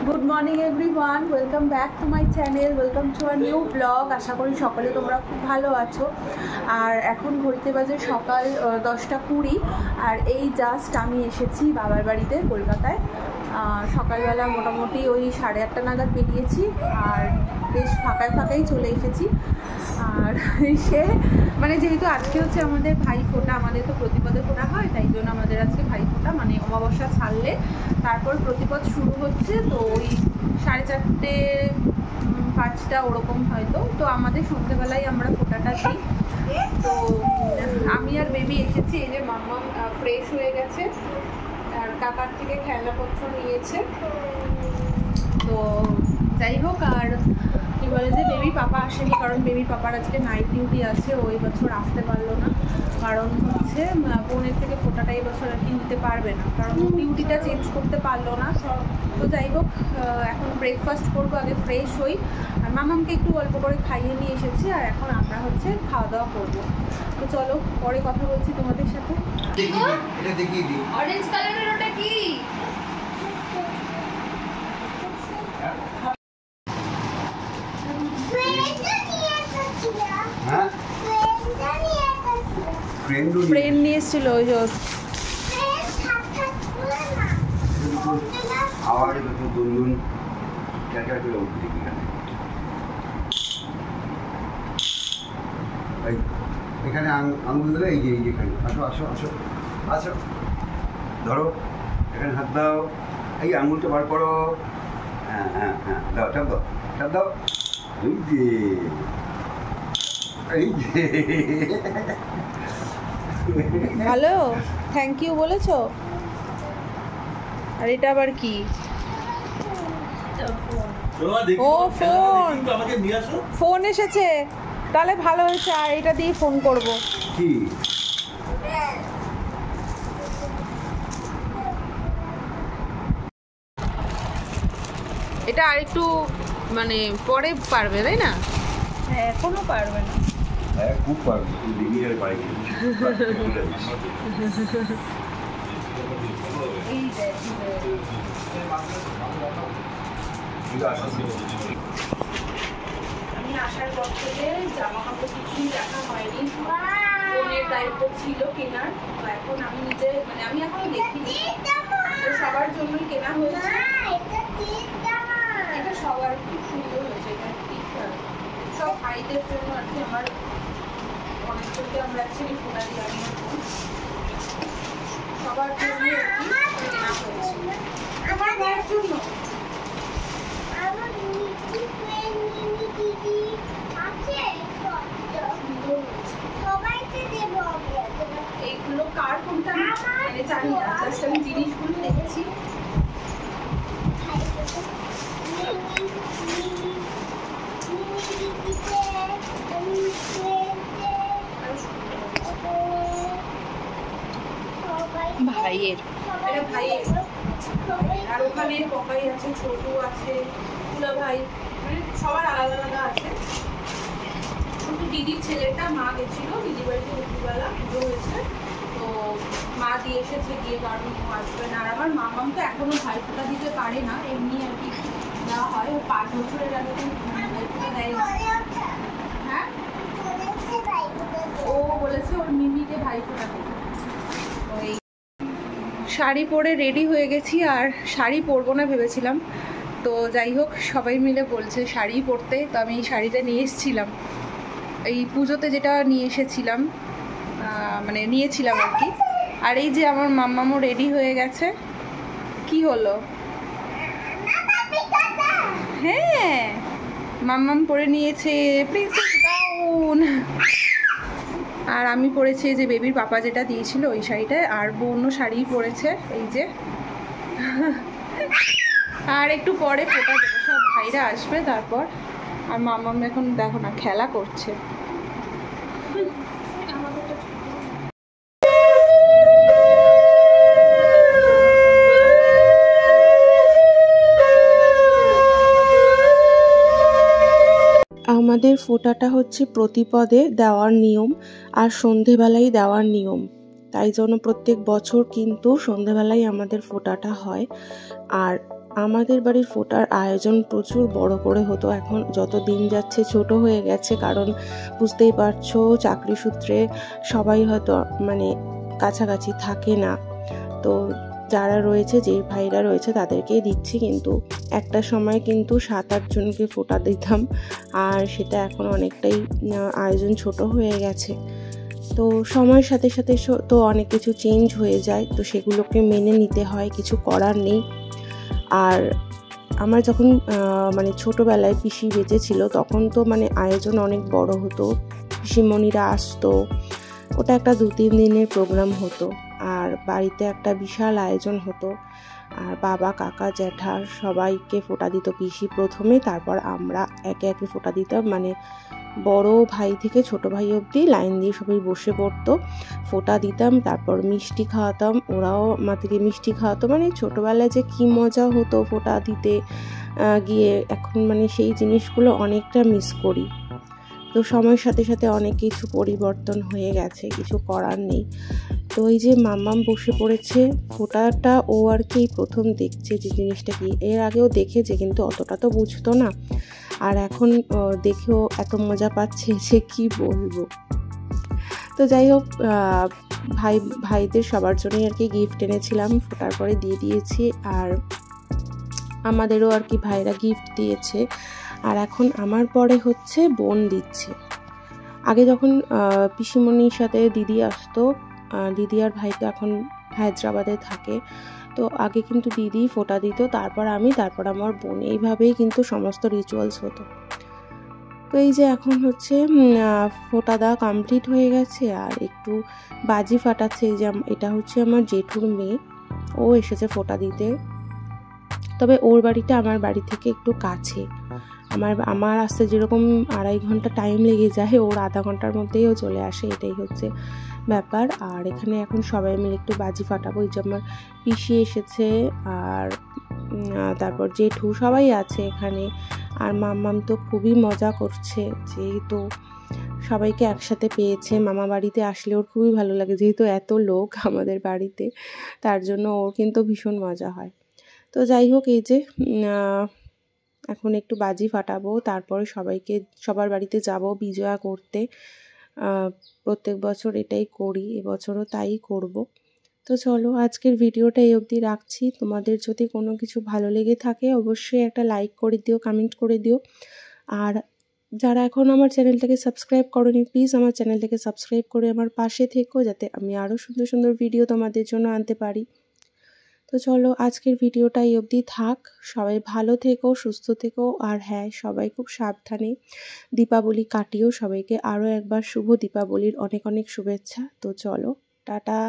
Good morning everyone, welcome back to my channel, welcome to a new blog. আশা করি সকলে তোমরা খুব ভালো আছো। আর এখন ঘড়িতে বাজে সকাল 10:20 আর এই জাস্ট আমি এসেছি বাবার বাড়িতে কলকাতায়। সকালবেলা মোটামুটি ওই 8:30 নাগাদ বেরিয়েছি আর বেশ ফাঁকায় ফাঁকাই চলে এসেছি। আর সে মানে যেহেতু আজকে হচ্ছে আমাদের ভাই ফোঁটা, আমাদের তো প্রতিপদে ফোঁটা হয়, তাই জন্য আমাদের আজকে ভাই ফোঁটা, মানে অমাবস্যা ছাড়লে তারপর প্রতিপদ শুরু হচ্ছে। তো ওই 4:30 5টা ওরকম হয়তো। তো আমাদের সন্ধ্যেবেলায় আমরা ফোঁটাটা দিই। তো আমি আর বেবি এসেছি, এই যে মাম্মা ফ্রেশ হয়ে গেছে আর কাকার থেকে খেলনাপত্র নিয়েছে। তো যাই হোক, আর কি বলে যে বেবি পাপা আসেনি, কারণ বেবি পাপার আজকে নাইট ডিউটি আছে, ওই বছর আসতে পারলো না। কারণ হচ্ছে বোনের থেকে ফোঁটাটা এই বছর আর কি নিতে পারবে না, কারণ ডিউটিটা চেঞ্জ করতে পারলো না। তো যাই হোক, এখন ব্রেকফাস্ট করবো, আগে ফ্রেশ হই। আর মামামকে একটু অল্প করে খাইয়ে নিয়ে এসেছি, আর এখন আমরা হচ্ছে খাওয়া দাওয়া করবো। তো চলো পরে কথা বলছি তোমাদের সাথে। অরেঞ্জ কালারের ওটা কি? ফ্রেন্ড নিয়ে এসেছিল ওই যে এখানে আঙুল দিলে এই যে এইখানে আসো আসো আসো আসো, ধরো এখানে হাত দাও, এই আঙুলটা বার করো, হ্যাঁ হ্যাঁ হ্যাঁ দাও, চাপ দাও, চাপ দাও, এই যে এই যে ভালো, থ্যাংক ইউ বলেছো। আর এটা আবার কি? ও ফোন, ফোন এসেছে, তাহলে ভালো হয়েছে। আর এটা দিয়ে ফোন করব। কি এটা আর একটু মানে পরে পারবে, তাই না? হ্যাঁ, এখনো পারবে না। হ্যাঁ খুব পারবে, দিদি আর পাই আমি আসার পর থেকে জামা কাপড় কিছুই দেখা হয়নি, বোনের দায়িত্ব ছিল কেনার। তো এখন আমি নিজে, মানে আমি এখনো দেখিনি, তো সবার জন্যই কেনা হয়েছে। এটা সবার খুব সুন্দর হয়েছে, এটা সব ভাইদের জন্য আর কি। আমার অনেকজনকে আমরা অ্যাকচুয়ালি ফোটা দিই, আমি সবার জন্য কেনা হয়েছে। আমার ভাইয়ের জন্য এইগুলো কার কোনটা মানে জানি না, জাস্ট আমি জিনিসগুলো দেখছি। ভাইয়ের, এটা ভাইয়ের। আর ওখানে পকাই আছে, ছোটু আছে, তুলা ভাই, মানে সবার আলাদা আলাদা আছে। শুধু দিদির ছেলেটা মা গেছিল দিদির বাড়িতে, দুপুরবেলা পুজো হয়েছে, তো মা দিয়ে এসেছে গিয়ে, কারণ ও আসবে না। আর আমার মামাম তো এখনো ভাইফোঁটা দিতে পারে না, এমনি আর কি দেওয়া হয়। ও 5 বছরের আগে ভাইফোঁটা দেয়। হ্যাঁ, ও বলেছে ওর মিমিকে ভাইফোঁটা দেবে। ওই শাড়ি পরে রেডি হয়ে গেছি, আর শাড়ি পরবো না ভেবেছিলাম। তো যাই হোক, সবাই মিলে বলছে শাড়ি পরতে, তো আমি এই শাড়িটা নিয়ে এসেছিলাম এই পুজোতে, যেটা নিয়ে এসেছিলাম, মানে নিয়েছিলাম আর কি। আর এই যে আমার মাম্মামও রেডি হয়ে গেছে। কি হলো? হ্যাঁ, মাম্মাম পরে নিয়েছে প্রিন্সেস গাউন, আর আমি পরেছি যে বেবির পাপা যেটা দিয়েছিল ওই শাড়িটায়, আর বোনও শাড়ি পরেছে এই যে। আর একটু পরে ফোঁটা দেবো, সব ভাইরা আসবে তারপর। আর মাম্মাম এখন দেখো না খেলা করছে। আমাদের ফোঁটাটা হচ্ছে প্রতিপদে দেওয়ার নিয়ম, আর সন্ধেবেলায় দেওয়ার নিয়ম। তাই জন্য প্রত্যেক বছর কিন্তু সন্ধেবেলায় আমাদের ফোঁটাটা হয়। আর আমাদের বাড়ির ফোটার আয়োজন প্রচুর বড় করে হতো, এখন যত দিন যাচ্ছে ছোট হয়ে গেছে, কারণ বুঝতেই পারছো চাকরি সূত্রে সবাই হয়তো মানে কাছাকাছি থাকে না। তো যারা রয়েছে, যে ভাইরা রয়েছে তাদেরকেই দিচ্ছি, কিন্তু একটা সময় কিন্তু 7-8 জনকে ফোঁটা দিতাম, আর সেটা এখন অনেকটাই আয়োজন ছোট হয়ে গেছে। তো সময়ের সাথে সাথে তো অনেক কিছু চেঞ্জ হয়ে যায়, তো সেগুলোকে মেনে নিতে হয়, কিছু করার নেই। আর আমার যখন মানে ছোটোবেলায় পিসি বেঁচে ছিল তখন তো মানে আয়োজন অনেক বড় হতো, পিসিমণিরা আসতো, ওটা একটা 2-3 দিনের প্রোগ্রাম হতো, আর বাড়িতে একটা বিশাল আয়োজন হতো। আর বাবা, কাকা, জ্যাঠা সবাইকে ফোঁটা দিত পিসি প্রথমে, তারপর আমরা একে একে ফোঁটা দিতাম। মানে বড় ভাই থেকে ছোট ভাই অবধি লাইন দিয়ে সবাই বসে পড়তো, ফোঁটা দিতাম, তারপর মিষ্টি খাওয়াতাম, ওরাও আমার থেকে মিষ্টি খাওয়াতো। মানে ছোটোবেলায় যে কী মজা হতো ফোঁটা দিতে গিয়ে, এখন মানে সেই জিনিসগুলো অনেকটা মিস করি। তো সময়ের সাথে সাথে অনেক কিছু পরিবর্তন হয়ে গেছে, কিছু করার নেই। তো এই যে মাম্মাম বসে পড়েছে, ফোঁটাটা ও আর কি প্রথম দেখছে যে জিনিসটা কি, এর আগেও দেখেছে কিন্তু অতটা তো বুঝতো না, আর এখন দেখেও এত মজা পাচ্ছে যে কি বলবো। তো যাই হোক, ভাইদের সবার জন্যই আর কি গিফট এনেছিলাম, ফোটার পরে দিয়ে দিয়েছি, আর আমাদেরও আর কি ভাইরা গিফট দিয়েছে। আর এখন আমার পরে হচ্ছে বোন দিচ্ছে। আগে যখন পিসিমণির সাথে দিদি আসতো, দিদি আর ভাই তো এখন হায়দ্রাবাদে থাকে, তো আগে কিন্তু দিদি ফোঁটা দিত, তারপর আমি, তারপর আমার বোন, এইভাবেই কিন্তু সমস্ত রিচুয়ালস হতো। তো এই যে এখন হচ্ছে ফোঁটা দেওয়া কমপ্লিট হয়ে গেছে, আর একটু বাজি ফাটাচ্ছে। এই যে এটা হচ্ছে আমার জেঠুর মেয়ে, ও এসেছে ফোঁটা দিতে। তবে ওর বাড়িটা আমার বাড়ি থেকে একটু কাছে, আমার আসতে যেরকম 2.5 ঘন্টা টাইম লেগে যায়, ওর আধা ঘন্টার মধ্যেই ও চলে আসে, এটাই হচ্ছে ব্যাপার। আর এখানে এখন সবাই মিলে একটু বাজি ফাটাবো। এই যে আমার পিসি এসেছে, আর তারপর জেঠু, সবাই আছে এখানে। আর মাম্মাম তো খুবই মজা করছে, যেহেতু সবাইকে একসাথে পেয়েছে। মামা বাড়িতে আসলে ওর খুবই ভালো লাগে, যেহেতু এত লোক আমাদের বাড়িতে, তার জন্য ওর কিন্তু ভীষণ মজা হয়। তো যাই হোক, এই যে এখন একটু বাজি ফাটাবো, তারপরে সবার বাড়িতে যাব বিজয়া করতে। প্রত্যেক বছর এটাই করি, এবছরও তাই করব। তো চলো, আজকের ভিডিওটা এই অবধি রাখছি। তোমাদের যদি কোনো কিছু ভালো লেগে থাকে অবশ্যই একটা লাইক করে দিও, কমেন্ট করে দিও। আর যারা এখন আমার চ্যানেলটাকে সাবস্ক্রাইব করোনি, প্লিজ আমার চ্যানেলটাকে সাবস্ক্রাইব করে আমার পাশে থেকো, যাতে আমি আরও সুন্দর সুন্দর ভিডিও তোমাদের জন্য আনতে পারি। তো চলো, আজকের ভিডিওটা এই অবধি থাক। সবাই ভালো থেকো, সুস্থ থেকো, আর হ্যাঁ, সবাই খুব সাবধানে দীপাবলি কাটিও। সবাইকে আরও একবার শুভ দীপাবলির অনেক অনেক শুভেচ্ছা। তো চলো, টাটা।